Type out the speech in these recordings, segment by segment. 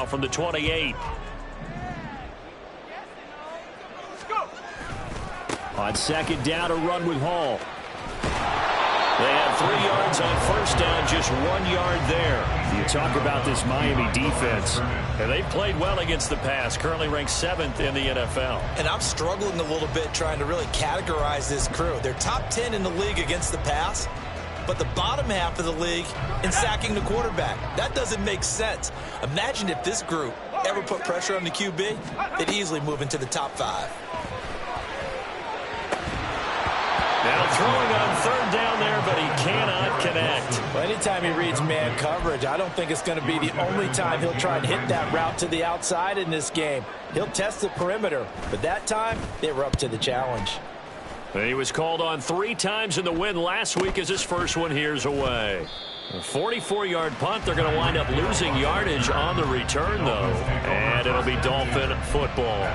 now from the 28. On second down, a run with Hall. They had 3 yards on first down, just 1 yard there. You talk about this Miami defense. And they've played well against the pass, currently ranked 7th in the NFL. And I'm struggling a little bit trying to really categorize this crew. They're top 10 in the league against the pass, but the bottom half of the league in sacking the quarterback. That doesn't make sense. Imagine if this group ever put pressure on the QB, they'd easily move into the top 5. Now throwing on third down there, but he cannot connect. Well, anytime he reads man coverage, I don't think it's going to be the only time he'll try and hit that route to the outside in this game. He'll test the perimeter, but that time they were up to the challenge. He was called on 3 times in the win last week as his first one here's away. A 44-yard punt. They're going to wind up losing yardage on the return, though. And it'll be Dolphin football.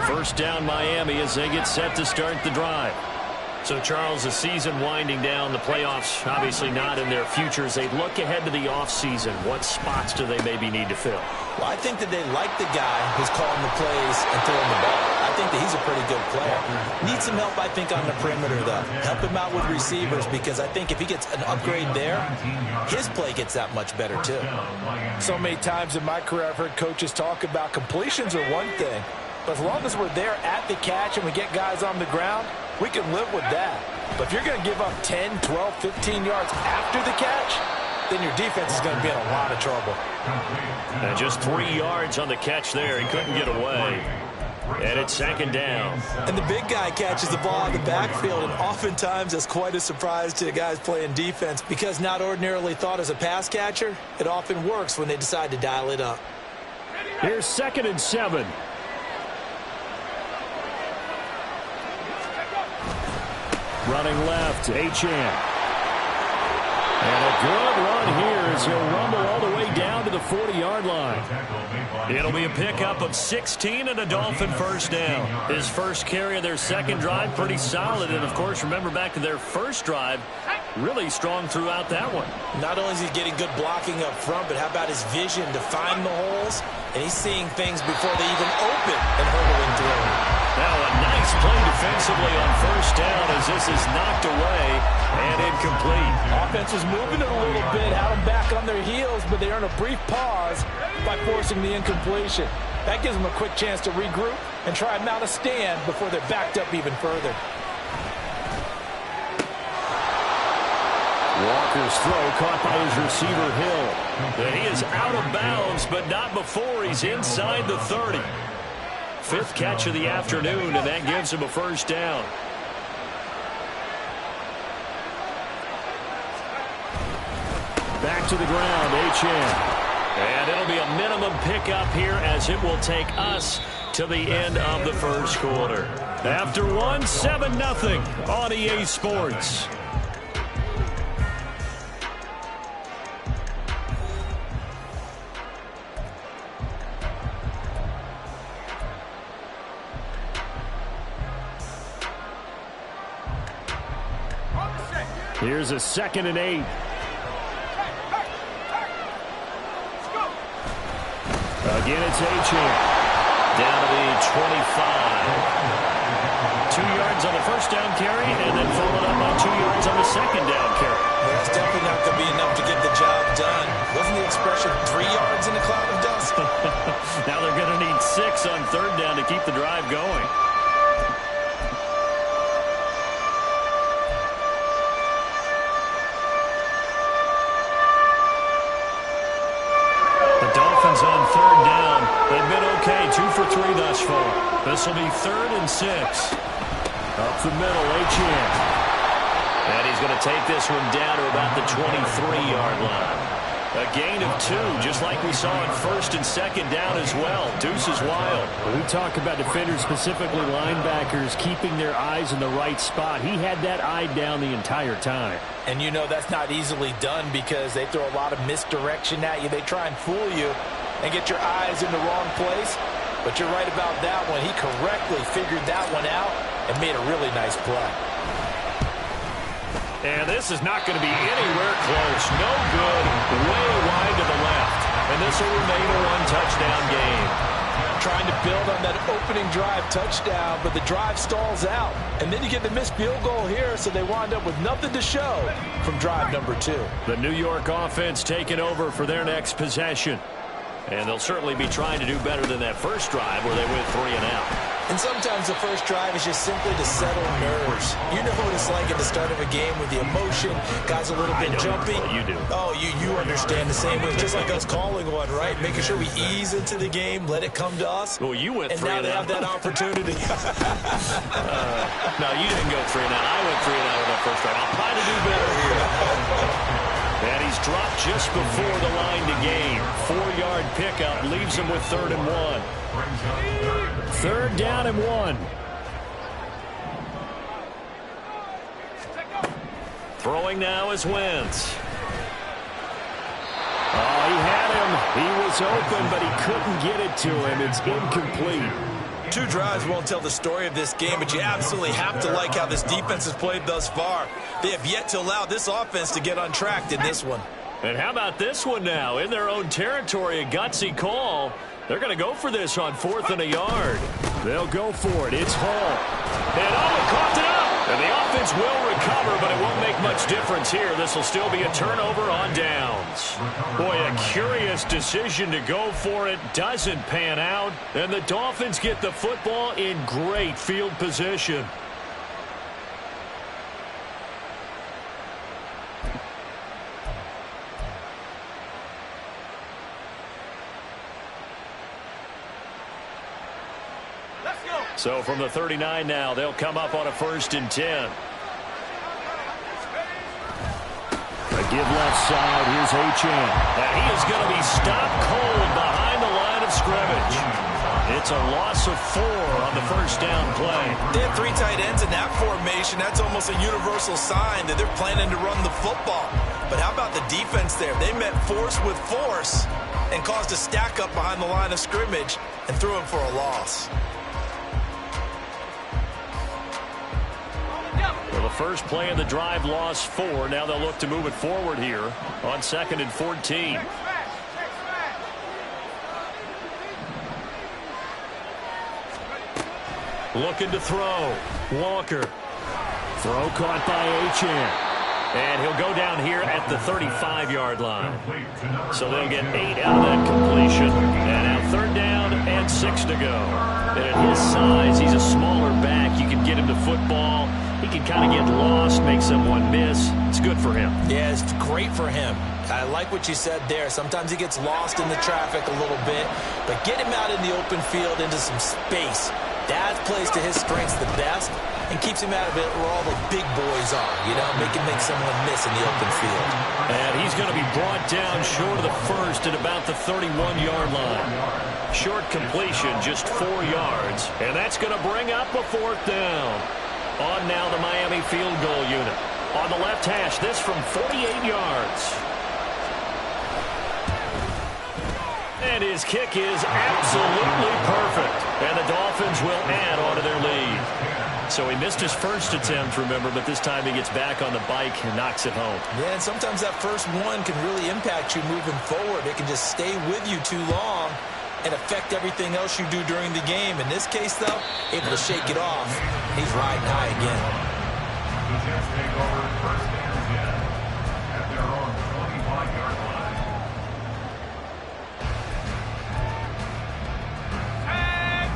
First down Miami as they get set to start the drive. So, Charles, the season winding down, the playoffs obviously not in their futures. They look ahead to the offseason. What spots do they maybe need to fill? Well, I think that they like the guy who's calling the plays and throwing the ball. I think that he's a pretty good player. Needs some help, I think, on the perimeter, though. Help him out with receivers, because I think if he gets an upgrade there, his play gets that much better, too. So many times in my career, I've heard coaches talk about completions are one thing, but as long as we're there at the catch and we get guys on the ground, we can live with that. But if you're going to give up 10, 12, 15 yards after the catch, then your defense is going to be in a lot of trouble. And just 3 yards on the catch there. He couldn't get away. And it's second down. And the big guy catches the ball in the backfield, and oftentimes that's quite a surprise to the guys playing defense, because not ordinarily thought as a pass catcher, it often works when they decide to dial it up. Here's 2nd and 7. Running left, Achane. And a good run here as he'll rumble all the way down to the 40-yard line. It'll be a pickup of 16 and a Dolphin first down. His first carry of their second drive, pretty solid. And, of course, remember back to their first drive, really strong throughout that one. Not only is he getting good blocking up front, but how about his vision to find the holes? And he's seeing things before they even open and hurdling through. Now a nice play defensively on first down as this is knocked away and incomplete. Offense was moving it a little bit, had them back on their heels, but they earned a brief pause by forcing the incompletion. That gives them a quick chance to regroup and try and mount a stand before they're backed up even further. Walker's throw caught by his receiver, Hill. And he is out of bounds, but not before he's inside the 30. 5th catch of the afternoon, and that gives him a first down. Back to the ground, Achane. And it'll be a minimum pickup here as it will take us to the end of the first quarter. After one, 7-0 on EA Sports. Here's a 2nd and 8. Again, it's Achane. Down to the 25. 2 yards on the first down carry, and then followed up on 2 yards on the second down carry. That's definitely not going to be enough to get the job done. Wasn't the expression 3 yards in a cloud of dust? Now they're going to need 6 on third down to keep the drive going. On third down, they've been okay, 2 for 3 thus far. This will be 3rd and 6. Up the middle, Achane. And he's going to take this one down to about the 23-yard line. A gain of 2, just like we saw in first and second down as well. Deuce is wild. We talk about defenders, specifically linebackers, keeping their eyes in the right spot. He had that eye down the entire time. And you know that's not easily done because they throw a lot of misdirection at you. They try and fool you and get your eyes in the wrong place. But you're right about that one. He correctly figured that one out and made a really nice play. And this is not going to be anywhere close. No good. Way wide to the left. And this will remain a one-touchdown game. Trying to build on that opening drive touchdown, but the drive stalls out. And then you get the missed field goal here, so they wind up with nothing to show from drive number 2. The New York offense taking over for their next possession. And they'll certainly be trying to do better than that first drive where they went 3 and out. And sometimes the first drive is just simply to settle nerves. You know what it's like at the start of a game with the emotion, guys a little bit jumpy. You do. Oh, you understand the same way. Just like us calling one, right? Making sure we ease into the game, let it come to us. Well, you went 3 and now they have that opportunity. No, you didn't go 3 and out. I went 3 and out on that first drive. I'll try to do better here. And he's dropped just before the line to gain. 4-yard pickup leaves him with 3rd and 1. 3rd down and 1. Throwing now is Wentz. Oh, he had him. He was open, but he couldn't get it to him. It's incomplete. 2 drives won't tell the story of this game, but you absolutely have to like how this defense has played thus far. They have yet to allow this offense to get untracked in this one. And how about this one now? In their own territory, a gutsy call. They're going to go for this on 4th and a yard. They'll go for it. It's Hall. And he coughed it up. And the offense will recover, but it won't make much difference here. This will still be a turnover on downs. Boy, a curious decision to go for it. Doesn't pan out. And the Dolphins get the football in great field position. So from the 39 now, they'll come up on a 1st and 10. A give left side. Here's Achane. And he is going to be stopped cold behind the line of scrimmage. It's a loss of 4 on the 1st down play. They have 3 tight ends in that formation. That's almost a universal sign that they're planning to run the football. But how about the defense there? They met force with force and caused a stack up behind the line of scrimmage and threw him for a loss. Well, the first play of the drive lost 4. Now they'll look to move it forward here on 2nd and 14. Looking to throw. Walker. Throw caught by Achane. And he'll go down here at the 35-yard line. So they'll get 8 out of that completion. And now 3rd down and 6 to go. And at his size, he's a smaller back. You can get him to football. He can kind of get lost, make someone miss. It's good for him. Yeah, it's great for him. I like what you said there. Sometimes he gets lost in the traffic a little bit. But get him out in the open field into some space. That plays to his strengths the best and keeps him out of it where all the big boys are. You know, make someone miss in the open field. And he's going to be brought down short of the 1st at about the 31-yard line. Short completion, just 4 yards. And that's going to bring up a 4th down. On now the Miami field goal unit. On the left hash, this from 48 yards. And his kick is absolutely perfect. And the Dolphins will add on to their lead. So he missed his first attempt, remember, but this time he gets back on the bike and knocks it home. Yeah, and sometimes that first one can really impact you moving forward. It can just stay with you too long and affect everything else you do during the game. In this case, though, able to shake it off. He's riding high again.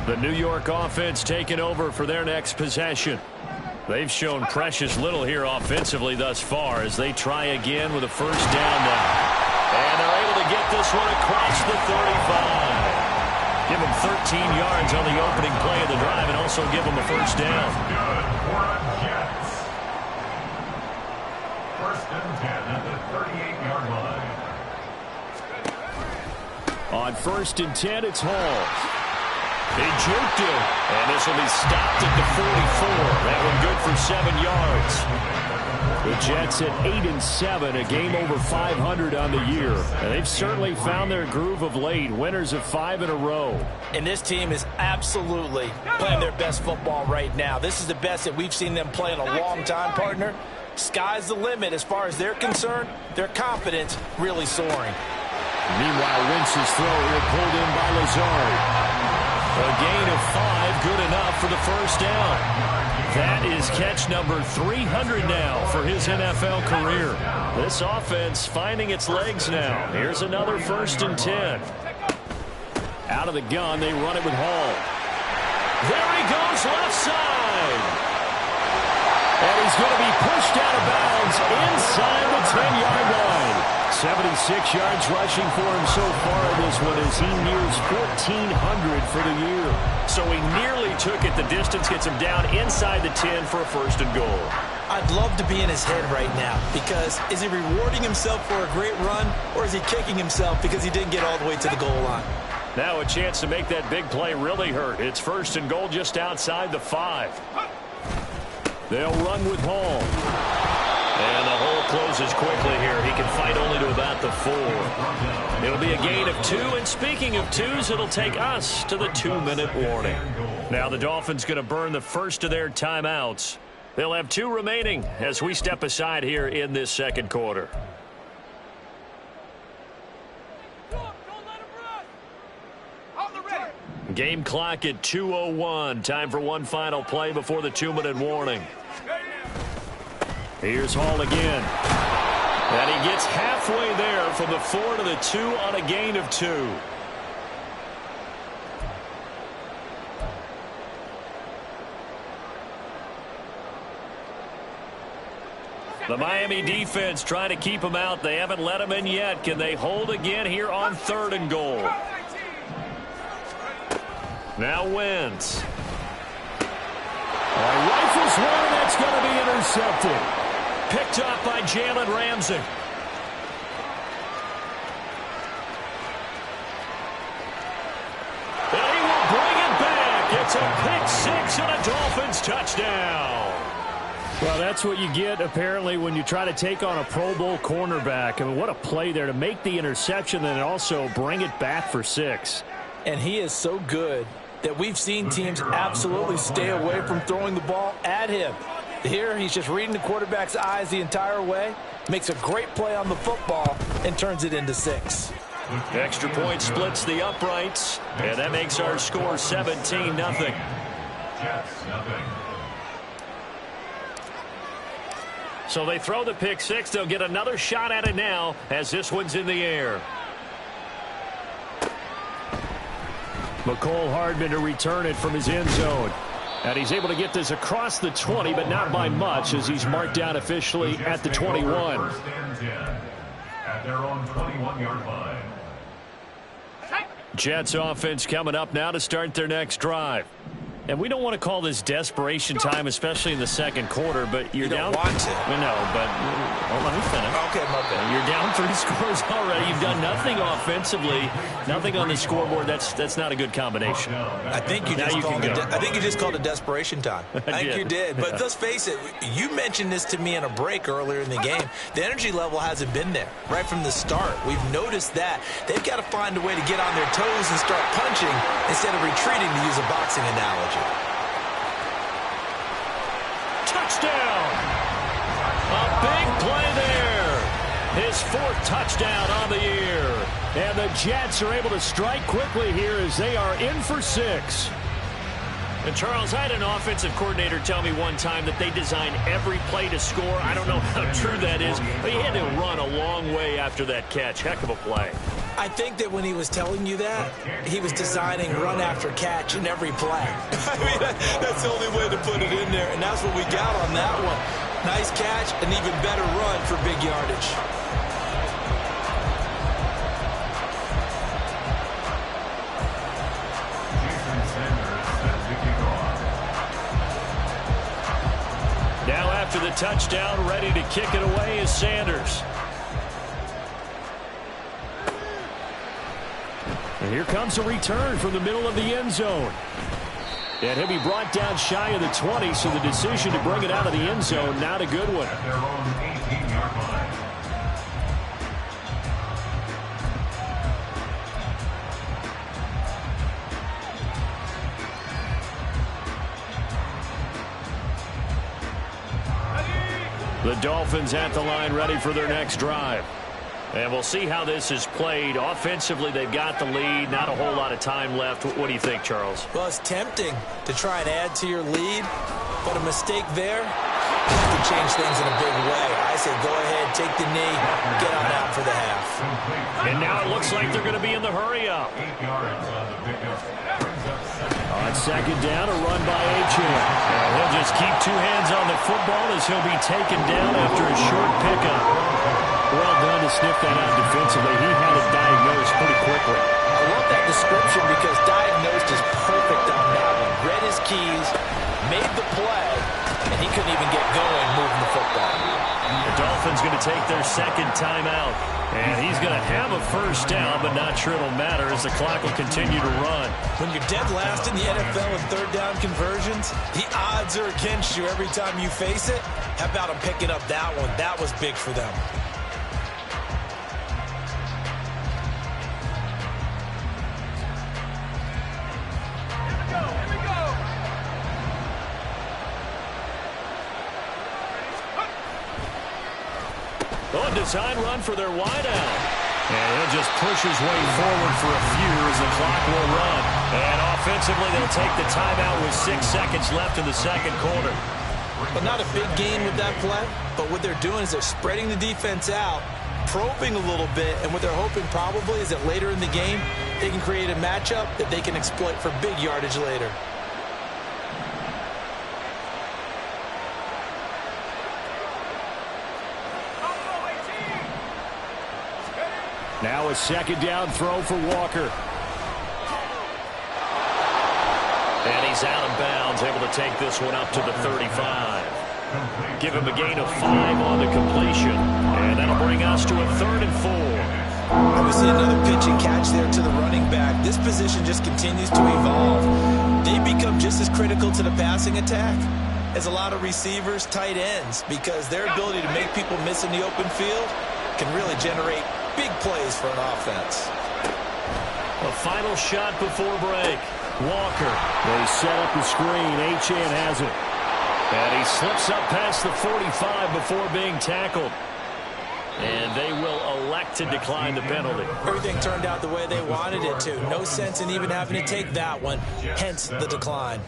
The New York offense taking over for their next possession. They've shown precious little here offensively thus far as they try again with a 1st down now. And they're able to get this one across the 35. Give him 13 yards on the opening play of the drive and also give him a 1st down. First and 10 at the 38-yard line. On 1st and 10, it's Hall. They juked him, and this will be stopped at the 44. That one good for 7 yards. The Jets at 8-7, a game over 500 on the year. And they've certainly found their groove of late, winners of 5 in a row. And this team is absolutely playing their best football right now. This is the best that we've seen them play in a long time, partner. Sky's the limit as far as they're concerned. Their confidence really soaring. Meanwhile, Wentz's throw here pulled in by Lazard. A gain of 5, good enough for the first down. That is catch number 300 now for his NFL career. This offense finding its legs now. Here's another 1st and 10. Out of the gun, they run it with Hall. There he goes, left side. And he's going to be pushed out of bounds inside the 10-yard line. 76 yards rushing for him so far in this one as he nears 1,400 for the year. So he nearly took it. The distance gets him down inside the 10 for a 1st and goal. I'd love to be in his head right now because is he rewarding himself for a great run or is he kicking himself because he didn't get all the way to the goal line? Now a chance to make that big play really hurt. It's 1st and goal just outside the 5. They'll run with Hall. And the hole closes quickly here. He can fight only to about the 4. It'll be a gain of 2. And speaking of 2s, it'll take us to the 2-minute warning. Now the Dolphins going to burn the first of their timeouts. They'll have 2 remaining as we step aside here in this second quarter. Game clock at 2:01. Time for one final play before the 2-minute warning. Here's Hall again. And he gets halfway there from the 4 to the 2 on a gain of 2. The Miami defense trying to keep him out. They haven't let him in yet. Can they hold again here on 3rd and goal? Now Wentz. Rifles one, that's going to be intercepted. Picked up by Jalen Ramsey. And he will bring it back. It's a pick-6 and a Dolphins touchdown. Well, that's what you get, apparently, when you try to take on a Pro Bowl cornerback. I mean, what a play there to make the interception and also bring it back for 6. And he is so good that we've seen teams absolutely stay away from throwing the ball at him. Here, he's just reading the quarterback's eyes the entire way, makes a great play on the football, and turns it into 6. Extra point splits the uprights, and that makes our score 17-0. Jets, nothing. So they throw the pick-6. They'll get another shot at it now as this one's in the air. McCole Hardman to return it from his end zone. And he's able to get this across the 20, but not by much as he's marked down officially at the 21. 1st and 10 at their own 21-yard line. Jets offense coming up now to start their next drive. And we don't want to call this desperation time, especially in the second quarter, but you're down. You don't want to. No, but let me finish. Okay, my bad. You're down 3 scores already. You've done nothing offensively, nothing on the scoreboard. That's not a good combination. I think you just called it desperation time. I think you did. But let's face it, you mentioned this to me in a break earlier in the game. The energy level hasn't been there right from the start. We've noticed that. They've got to find a way to get on their toes and start punching instead of retreating, to use a boxing analogy. Touchdown! A big play there. His 4th touchdown on the year. And the Jets are able to strike quickly here as they are in for 6. And Charles, I had an offensive coordinator tell me one time that they design every play to score. I don't know how true that is, but he had to run a long way after that catch. Heck of a play. I think that when he was telling you that, he was designing run after catch in every play. I mean, that's the only way to put it in there, and that's what we got on that one. Nice catch, an even better run for big yardage. Now after the touchdown, ready to kick it away is Sanders. And here comes a return from the middle of the end zone. And he'll be brought down shy of the 20, so the decision to bring it out of the end zone, not a good one. At their own 18-yard line. The Dolphins at the line ready for their next drive. And we'll see how this is played. Offensively, they've got the lead. Not a whole lot of time left. What do you think, Charles? Well, it's tempting to try and add to your lead, but a mistake there can change things in a big way. I say go ahead, take the knee, get on out for the half. And now it looks like they're going to be in the hurry-up. 8 yards on the pickup. On second down, a run by Achane. And he'll just keep two hands on the football as he'll be taken down after a short pickup. Well done to sniff that out defensively. He had it diagnosed pretty quickly. I love that description because diagnosed is perfect on that one. Read his keys, made the play, and he couldn't even get going moving the football. The Dolphins going to take their second timeout. And he's going to have a first down, but not sure it'll matter as the clock will continue to run. When you're dead last in the NFL in third down conversions, the odds are against you every time you face it. How about them picking up that one? That was big for them. Oh, design run for their wideout. And he'll just push his way forward for a few as the clock will run. And offensively, they'll take the timeout with 6 seconds left in the second quarter. But not a big gain with that play. But what they're doing is they're spreading the defense out, probing a little bit, and what they're hoping probably is that later in the game, they can create a matchup that they can exploit for big yardage later. Now a second down throw for Walker. And he's out of bounds, able to take this one up to the 35. Give him a gain of 5 on the completion. And that'll bring us to a 3rd and 4. And we see another pitch and catch there to the running back. This position just continues to evolve. They become just as critical to the passing attack as a lot of receivers, tight ends, because their ability to make people miss in the open field can really generate big plays for an offense. A final shot before break. Walker. They set up the screen. Achane has it. And he slips up past the 45 before being tackled. And they will elect to decline the penalty. Everything turned out the way they wanted it to. No sense in even having to take that one, hence the decline.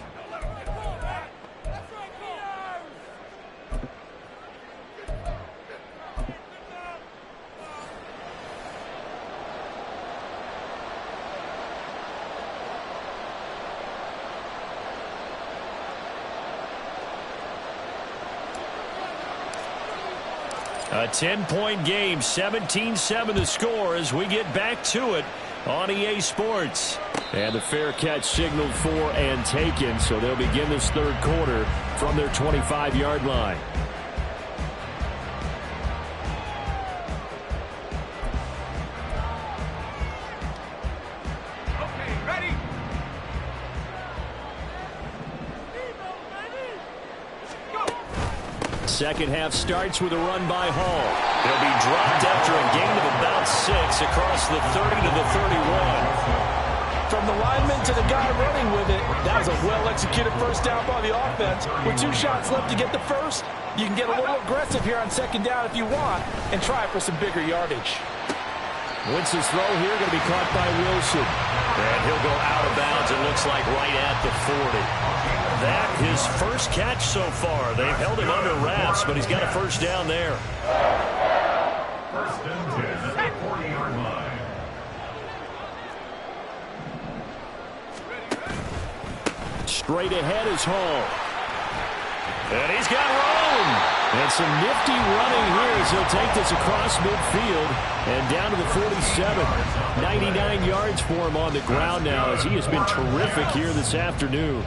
A 10-point game, 17-7 the score as we get back to it on EA Sports. And the fair catch signaled for and taken, so they'll begin this third quarter from their 25-yard line. Second half starts with a run by Hall. He'll be dropped after a gain of about 6 across the 30 to the 31. From the lineman to the guy running with it, that was a well-executed first down by the offense. With 2 shots left to get the first, you can get a little aggressive here on second down if you want and try for some bigger yardage. Wentz's throw here going to be caught by Wilson. And he'll go out of bounds, it looks like right at the 40. That his first catch so far. They've held him under wraps, but he's got a first down there. First and 10 at the 40-yard line. Straight ahead is Hall. And he's got room. And some nifty running here as he'll take this across midfield and down to the 47. 99 yards for him on the ground now as he has been terrific here this afternoon.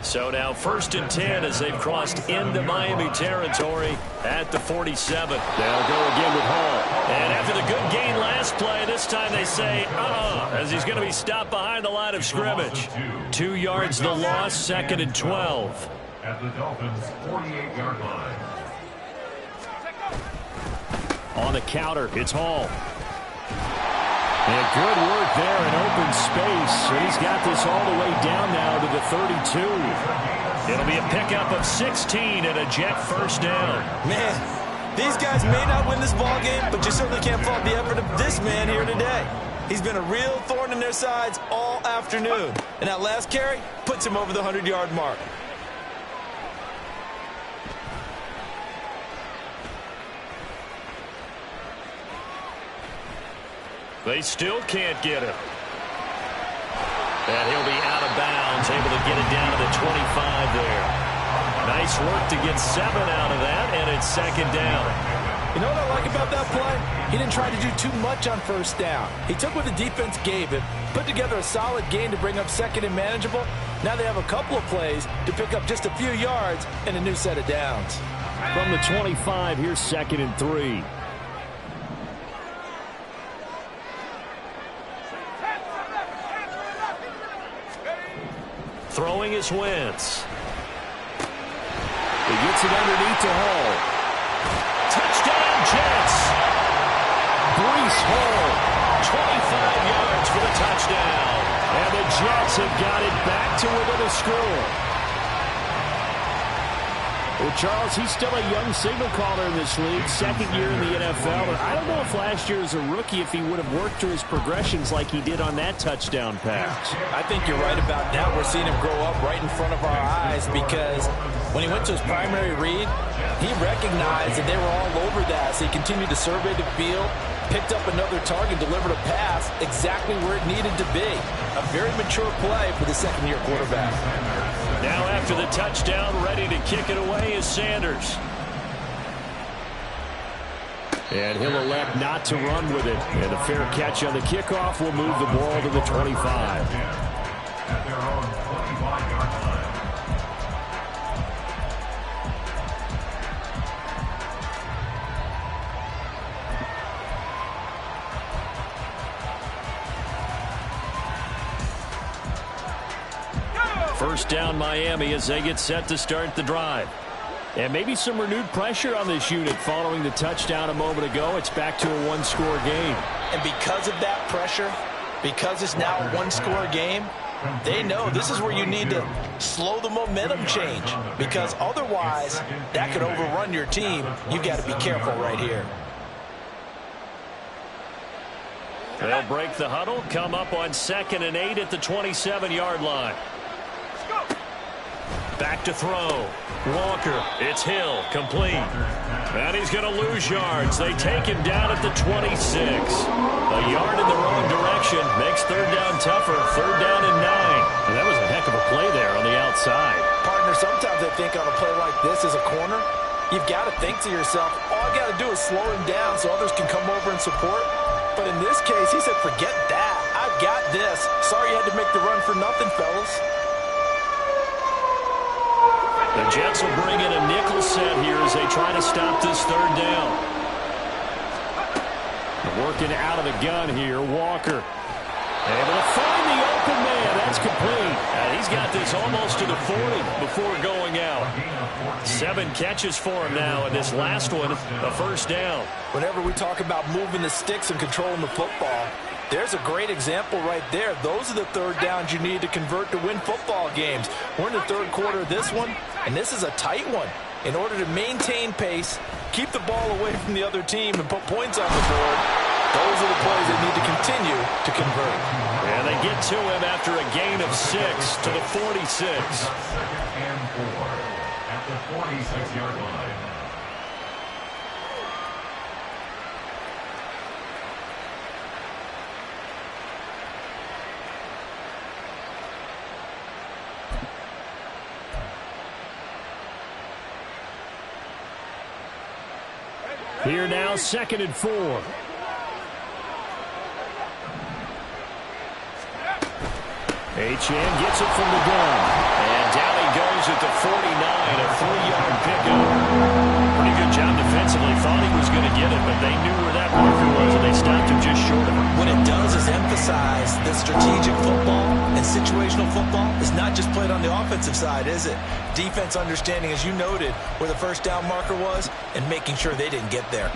So now 1st and 10 as they've crossed into Miami territory at the 47. They'll go again with Hall. And after the good gain last play, this time they say, as he's going to be stopped behind the line of scrimmage. 2 yards the loss, 2nd and 12. At the Dolphins' 48-yard line. On the counter, it's Hall. And good work there in open space. And he's got this all the way down now to the 32. It'll be a pickup of 16 and a Jet first down. Man, these guys may not win this ball game, but you certainly can't fault the effort of this man here today. He's been a real thorn in their sides all afternoon. And that last carry puts him over the 100-yard mark. They still can't get him. And he'll be out of bounds, able to get it down to the 25 there. Nice work to get 7 out of that, and it's second down. You know what I like about that play? He didn't try to do too much on first down. He took what the defense gave him, put together a solid gain to bring up second and manageable. Now they have a couple of plays to pick up just a few yards and a new set of downs. From the 25, here's 2nd and 3. Throwing is Wentz. He gets it underneath to Hall. Touchdown, Jets. Breece Hall, 25 yards for the touchdown. And the Jets have got it back to within a score. Well, Charles, he's still a young signal caller in this league, second year in the NFL. But I don't know if last year as a rookie, if he would have worked through his progressions like he did on that touchdown pass. I think you're right about that. We're seeing him grow up right in front of our eyes because when he went to his primary read, he recognized that they were all over that. So he continued to survey the field, picked up another target, delivered a pass exactly where it needed to be. A very mature play for the second-year quarterback. Now after the touchdown, ready to kick it away is Sanders. And he'll elect not to run with it. And a fair catch on the kickoff will move the ball to the 25. At their own 25-yard line. First down Miami as they get set to start the drive. And maybe some renewed pressure on this unit following the touchdown a moment ago. It's back to a one-score game. And because of that pressure, because it's now a one-score game, they know this is where you need to slow the momentum change. Because otherwise, that could overrun your team. You've got to be careful right here. They'll break the huddle, come up on 2nd and 8 at the 27-yard line. Back to throw. Walker. It's Hill. Complete. And he's going to lose yards. They take him down at the 26. A yard in the wrong direction. Makes third down tougher. Third down and 9. And that was a heck of a play there on the outside. Partner, sometimes I think on a play like this as a corner, you've got to think to yourself, all I got to do is slow him down so others can come over and support. But in this case, he said, forget that. I've got this. Sorry you had to make the run for nothing, fellas. The Jets will bring in a nickel set here as they try to stop this third down. Working out of the gun here, Walker. Able to find the open man. That's complete. He's got this almost to the 40 before going out. 7 catches for him now, and this last one, a first down. Whenever we talk about moving the sticks and controlling the football, there's a great example right there. Those are the third downs you need to convert to win football games. We're in the third quarter of this one, and this is a tight one. In order to maintain pace, keep the ball away from the other team, and put points on the board, those are the plays they need to continue to convert. And they get to him after a gain of 6 to the 46. 2nd and 4 at the 46-yard line. Here now, 2nd and 4. Achane gets it from the gun. And down he goes at the 49, a 3-yard pickup. Pretty good job defensively. Thought he was going to get it, but they knew where that marker was, and they stopped him just short of it. What it does is emphasize that strategic football and situational football is not just played on the offensive side, is it? Defense understanding, as you noted, where the first down marker was and making sure they didn't get there.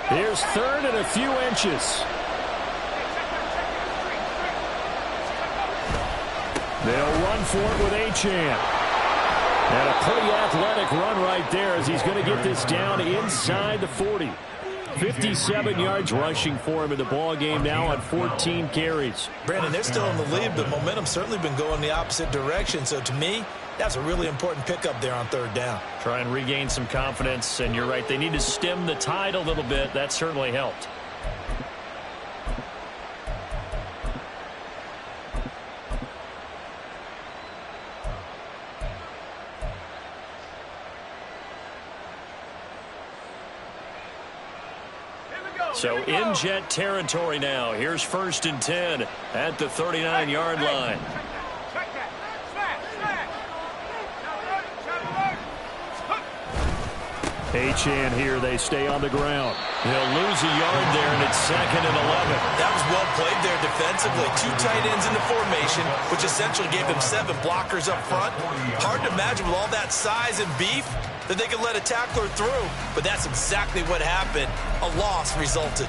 Here's 3rd and a few inches. They'll run for it with Achane. And a pretty athletic run right there as he's going to get this down inside the 40. 57 yards rushing for him in the ball game now on 14 carries. Brandon, they're still in the lead, but momentum's certainly been going the opposite direction. So to me, that's a really important pickup there on third down. Try and regain some confidence, and you're right, they need to stem the tide a little bit. That certainly helped. So in Jet territory now. Here's 1st and 10 at the 39-yard line. Achane here. They stay on the ground. He'll lose a yard there, and it's 2nd and 11. That was well played there defensively. 2 tight ends in the formation, which essentially gave him 7 blockers up front. Hard to imagine with all that size and beef that they could let a tackler through, but that's exactly what happened. A loss resulted.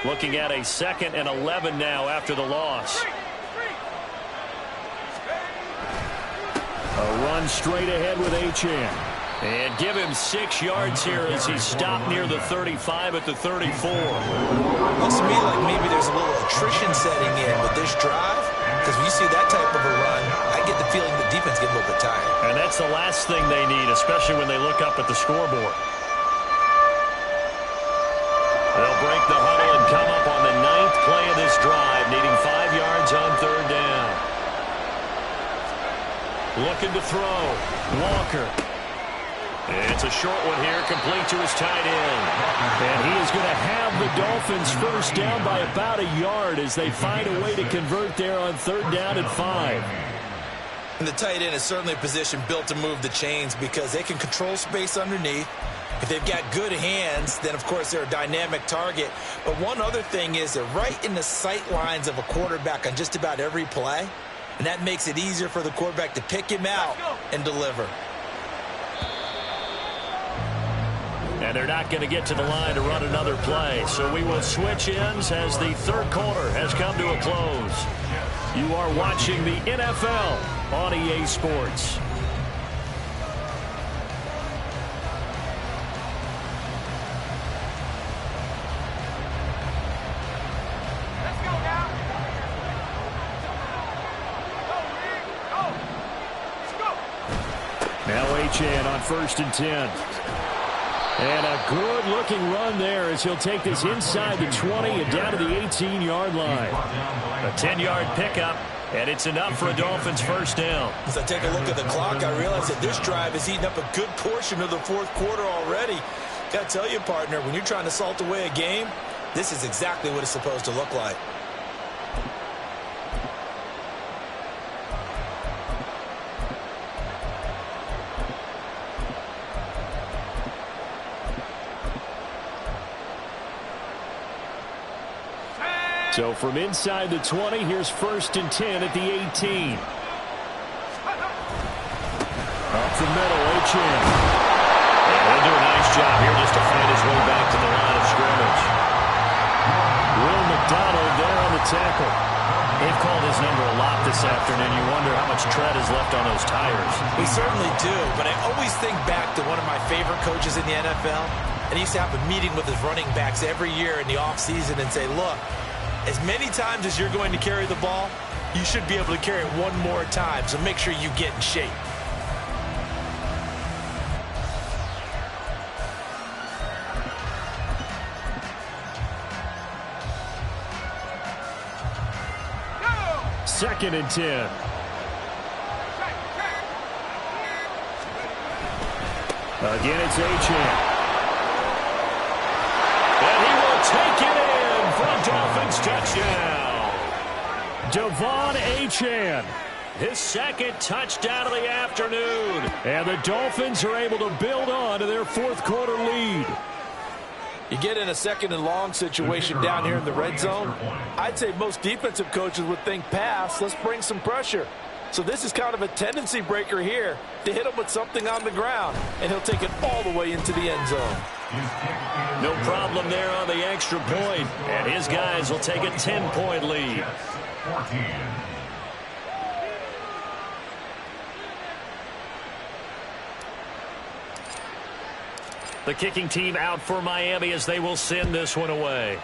Looking at a 2nd and 11 now after the loss. A run straight ahead with Achane. And give him 6 yards here as he stopped near the 35 at the 34. Looks to me like maybe there's a little attrition setting in with this drive, because when you see that type of a run, I get the feeling the defense get a little bit tired. And that's the last thing they need, especially when they look up at the scoreboard. They'll break the huddle and come up on the 9th play of this drive, needing 5 yards on third down. Looking to throw. Walker. It's a short one here, complete to his tight end. And he is going to have the Dolphins first down by about a yard as they find a way to convert there on third down and 5. And the tight end is certainly a position built to move the chains because they can control space underneath. If they've got good hands, then, of course, they're a dynamic target. But one other thing is they're right in the sight lines of a quarterback on just about every play. And that makes it easier for the quarterback to pick him out and deliver. And they're not going to get to the line to run another play. So we will switch ends as the third quarter has come to a close. You are watching the NFL on EA Sports. Now Achane on 1st and 10. And a good-looking run there as he'll take this inside the 20 and down to the 18-yard line. A 10-yard pickup, and it's enough for a Dolphins first down. As I take a look at the clock, I realize that this drive has eaten up a good portion of the fourth quarter already. Got to tell you, partner, when you're trying to salt away a game, this is exactly what it's supposed to look like. So from inside the 20, here's 1st and 10 at the 18. Up the middle, Achane. And he'll do a nice job here just to find his way back to the line of scrimmage. Will McDonald there on the tackle. They've called his number a lot this afternoon. You wonder how much tread is left on those tires. We certainly do, but I always think back to one of my favorite coaches in the NFL, and he used to have a meeting with his running backs every year in the offseason and say, look, as many times as you're going to carry the ball, you should be able to carry it one more time, so make sure you get in shape. Second and 10. Again, it's Achane. And he will take it in for a Dolphins touchdown. Devon Achane, his 2nd touchdown of the afternoon. And the Dolphins are able to build on to their fourth quarter lead. You get in a 2nd and long situation down here in the red zone. I'd say most defensive coaches would think pass. Let's bring some pressure. So this is kind of a tendency breaker here to hit him with something on the ground, and he'll take it all the way into the end zone. No problem there on the extra point, and his guys will take a 10-point lead. 14. The kicking team out for Miami as they will send this one away.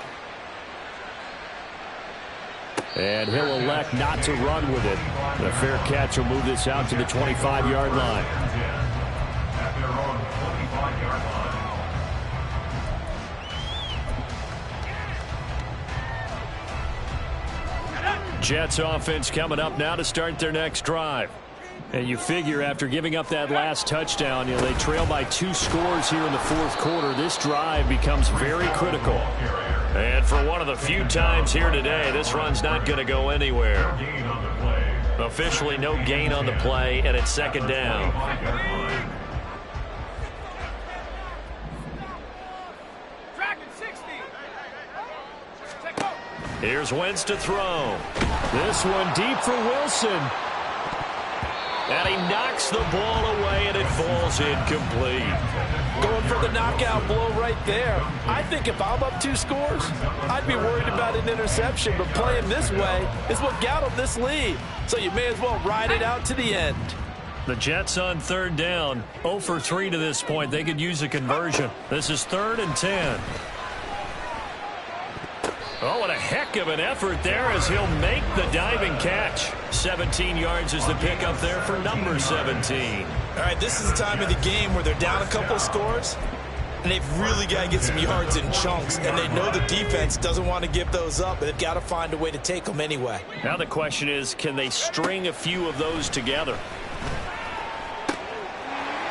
And he'll elect not to run with it. The fair catch will move this out to the 25-yard line. At their own 25-yard line. Jets offense coming up now to start their next drive. And you figure after giving up that last touchdown, they trail by 2 scores here in the fourth quarter. This drive becomes very critical. And for one of the few times here today, this run's not going to go anywhere. Officially no gain on the play, and it's second down. Here's Wentz to throw. This one deep for Wilson. And he knocks the ball away, and it falls incomplete. Going for the knockout blow right there. I think if I'm up 2 scores, I'd be worried about an interception. But playing this way is what got him this lead. So you may as well ride it out to the end. The Jets on third down. 0 for 3 to this point. They could use a conversion. This is 3rd and 10. Oh, what a heck of an effort there as he'll make the diving catch. 17 yards is the pickup there for number 17. All right, this is the time of the game where they're down a couple of scores, and they've really got to get some yards in chunks, and they know the defense doesn't want to give those up, but they've got to find a way to take them anyway. Now the question is, can they string a few of those together?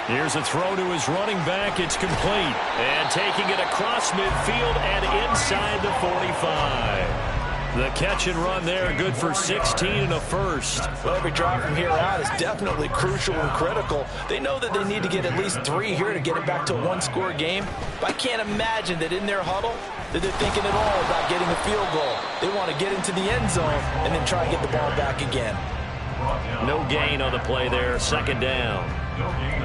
Here's a throw to his running back. It's complete. And taking it across midfield and inside the 45. The catch and run there, good for 16 and a first. Well, every drive from here out is definitely crucial and critical. They know that they need to get at least 3 here to get it back to a 1-score game. But I can't imagine that in their huddle that they're thinking at all about getting a field goal. They want to get into the end zone and then try and get the ball back again. No gain on the play there, second down.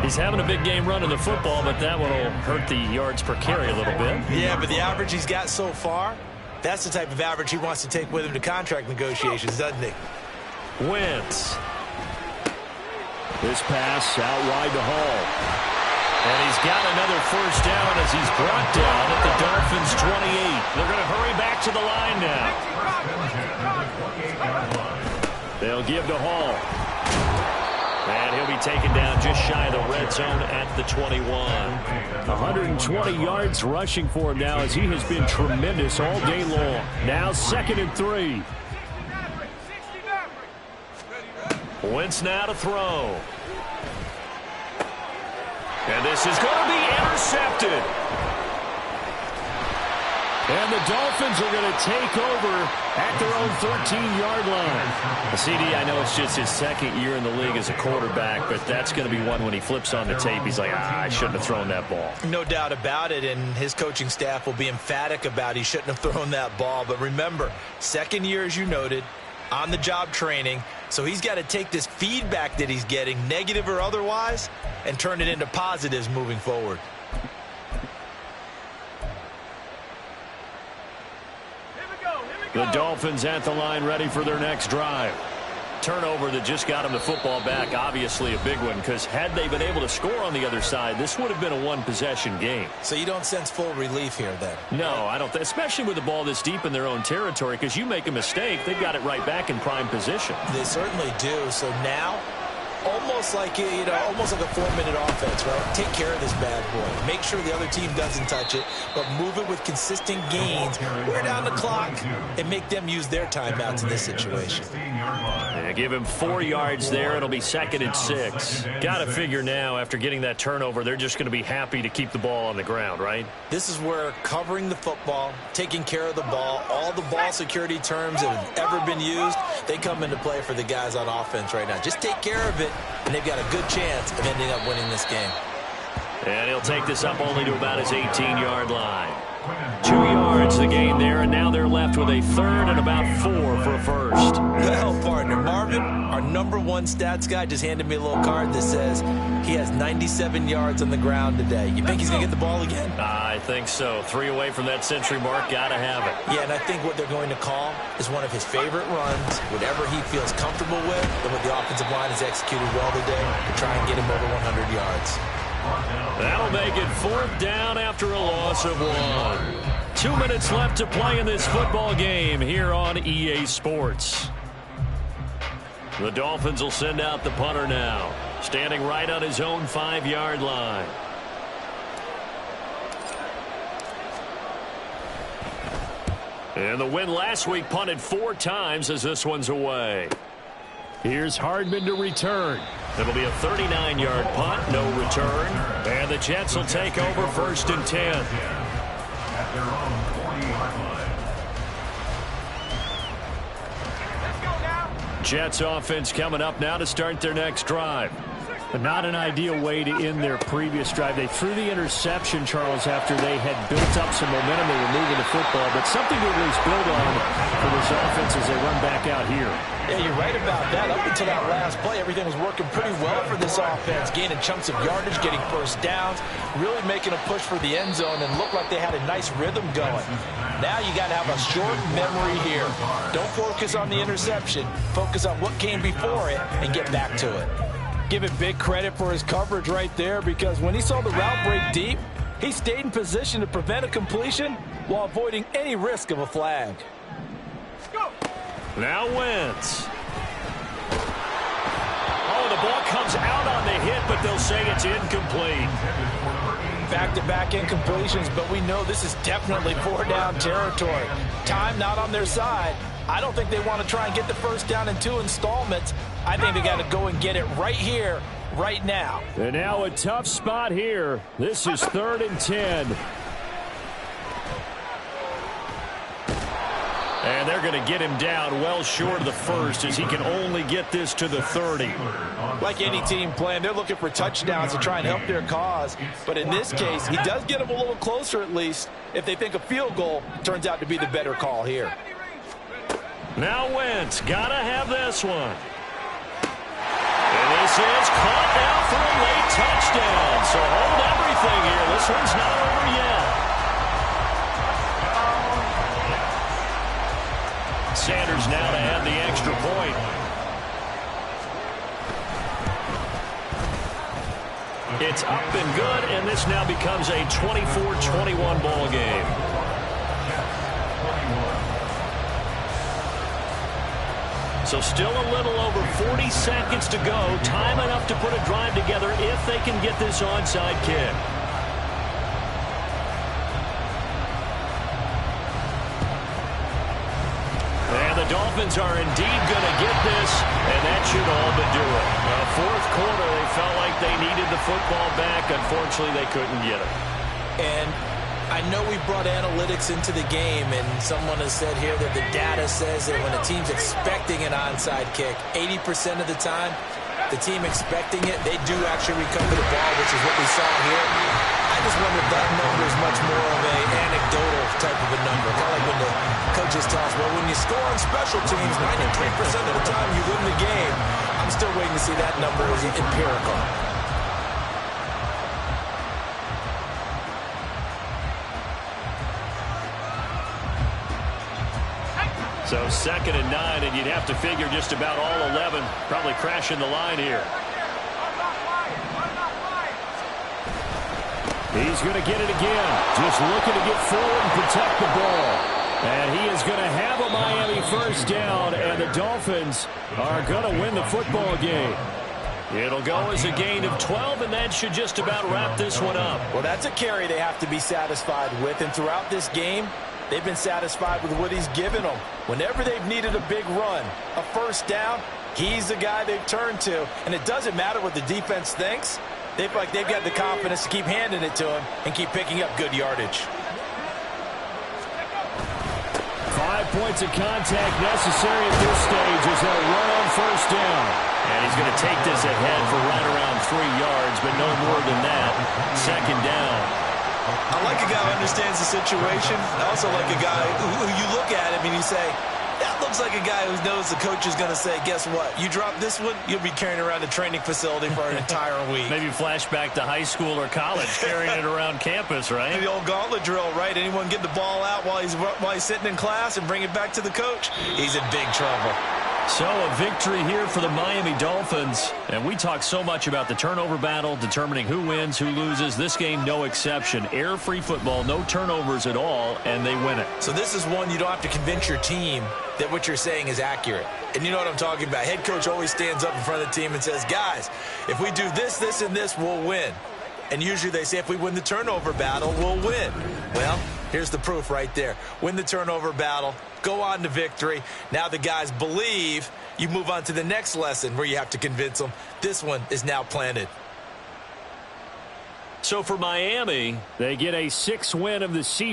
He's having a big game running the football, but that one will hurt the yards per carry a little bit. Yeah, but the average he's got so far, that's the type of average he wants to take with him to contract negotiations, doesn't he? Wentz. This pass out wide to Hall. And he's got another first down as he's brought down at the Dolphins' 28. They're going to hurry back to the line now. They'll give to Hall. And he'll be taken down just shy of the red zone at the 21. 120 yards rushing for him now as he has been tremendous all day long. Now 2nd and 3. Wentz now to throw. And this is going to be intercepted. And the Dolphins are going to take over at their own 13-yard line. CD, I know it's just his 2nd year in the league as a quarterback, but that's going to be one when he flips on the tape. He's like, I shouldn't have thrown that ball. No doubt about it, and his coaching staff will be emphatic about he shouldn't have thrown that ball. But remember, 2nd year, as you noted, on-the-job training. So he's got to take this feedback that he's getting, negative or otherwise, and turn it into positives moving forward. The Dolphins at the line ready for their next drive. Turnover that just got them the football back, obviously a big one, because had they been able to score on the other side, this would have been a 1-possession game. So you don't sense full relief here then? No, I don't, especially with the ball this deep in their own territory, because you make a mistake, they've got it right back in prime position. They certainly do. So now, almost like almost like a 4-minute offense, right? Take care of this bad boy. Make sure the other team doesn't touch it, but move it with consistent gains. Wear down the clock and make them use their timeouts in this situation. Yeah, give him 4 yards there. It'll be 2nd and 6. Got to figure now, after getting that turnover, they're just going to be happy to keep the ball on the ground, right? This is where covering the football, taking care of the ball, all the ball security terms that have ever been used, they come into play for the guys on offense right now. Just take care of it, and they've got a good chance of ending up winning this game. And he'll take this up only to about his 18-yard line. 2 yards the gain there, and now they're left with a third and about 4 for a first. Well, partner, Marvin, our #1 stats guy, just handed me a little card that says he has 97 yards on the ground today. You think he's going to get the ball again? I think so. 3 away from that century mark. Got to have it. Yeah, and I think what they're going to call is one of his favorite runs, whatever he feels comfortable with, and what the offensive line has executed well today to try and get him over 100 yards. That'll make it 4th down after a loss of 1. 2 minutes left to play in this football game here on EA Sports. The Dolphins will send out the punter now, standing right on his own 5-yard line. And the win last week punted 4 times as this one's away. Here's Hardman to return. It'll be a 39-yard punt, no return. And the Jets will take over 1st and 10. At their own 40-yard line. Jets offense coming up now to start their next drive. But not an ideal way to end their previous drive. They threw the interception, Charles, after they had built up some momentum. They were moving the football, but something to at least build on for this offense as they run back out here. Yeah, you're right about that. Up until that last play, everything was working pretty well for this offense, gaining chunks of yardage, getting first downs, really making a push for the end zone, and looked like they had a nice rhythm going. Now you got to have a short memory here. Don't focus on the interception. Focus on what came before it and get back to it. Give it big credit for his coverage right there, because when he saw the route break deep, he stayed in position to prevent a completion while avoiding any risk of a flag. Now Wentz. Oh, the ball comes out on the hit, but they'll say it's incomplete. Back-to-back incompletions, but we know this is definitely 4-down territory. Time not on their side. I don't think they want to try and get the first down in 2 installments. I think they got to go and get it right here, right now. And now a tough spot here. This is 3rd and 10. And they're going to get him down well short of the first, as he can only get this to the 30. Like any team playing, they're looking for touchdowns to try and help their cause. But in this case, he does get them a little closer at least if they think a field goal turns out to be the better call here. Now Wentz, gotta have this one. And this is caught now for a late touchdown. So hold everything here. This one's not over yet. Sanders now to add the extra point. It's up and good, and this now becomes a 24-21 ball game. So still a little over 40 seconds to go. Time enough to put a drive together if they can get this onside kick. And the Dolphins are indeed going to get this, and that should all but do it. Fourth quarter, they felt like they needed the football back. Unfortunately, they couldn't get it. And I know we brought analytics into the game, and someone has said here that the data says that when a team's expecting an onside kick, 80% of the time, the team expecting it, they do actually recover the ball, which is what we saw here. I just wonder if that number is much more of an anecdotal type of a number. Kind of like when the coaches tell us, well, when you score on special teams, 93% of the time you win the game. I'm still waiting to see that number as empirical. So 2nd and 9, and you'd have to figure just about all 11 probably crashing the line here. He's going to get it again. Just looking to get forward and protect the ball. And he is going to have a Miami first down, and the Dolphins are going to win the football game. It'll go as a gain of 12, and that should just about wrap this one up. Well, that's a carry they have to be satisfied with, and throughout this game, they've been satisfied with what he's given them. Whenever they've needed a big run, a first down, he's the guy they've turned to. And it doesn't matter what the defense thinks. They feel like they've got the confidence to keep handing it to him and keep picking up good yardage. 5 points of contact necessary at this stage as they'll run on first down. And he's going to take this ahead for right around 3 yards, but no more than that. 2nd down. I like a guy who understands the situation. I also like a guy who you look at him and you say, that looks like a guy who knows the coach is going to say, guess what? You drop this one, you'll be carrying around the training facility for an entire week. Maybe flashback to high school or college, carrying it around campus, right? The old gauntlet drill, right? Anyone get the ball out while he's sitting in class and bring it back to the coach? He's in big trouble. So a victory here for the Miami Dolphins. And we talk so much about the turnover battle, determining who wins, who loses. This game, no exception. Air-free football, no turnovers at all, and they win it. So this is one you don't have to convince your team that what you're saying is accurate. And you know what I'm talking about. Head coach always stands up in front of the team and says, guys, if we do this, this, and this, we'll win. And usually they say if we win the turnover battle, we'll win. Well, here's the proof right there. Win the turnover battle, go on to victory. Now the guys believe. You move on to the next lesson where you have to convince them. This one is now planted. So for Miami, they get a 6th win of the season.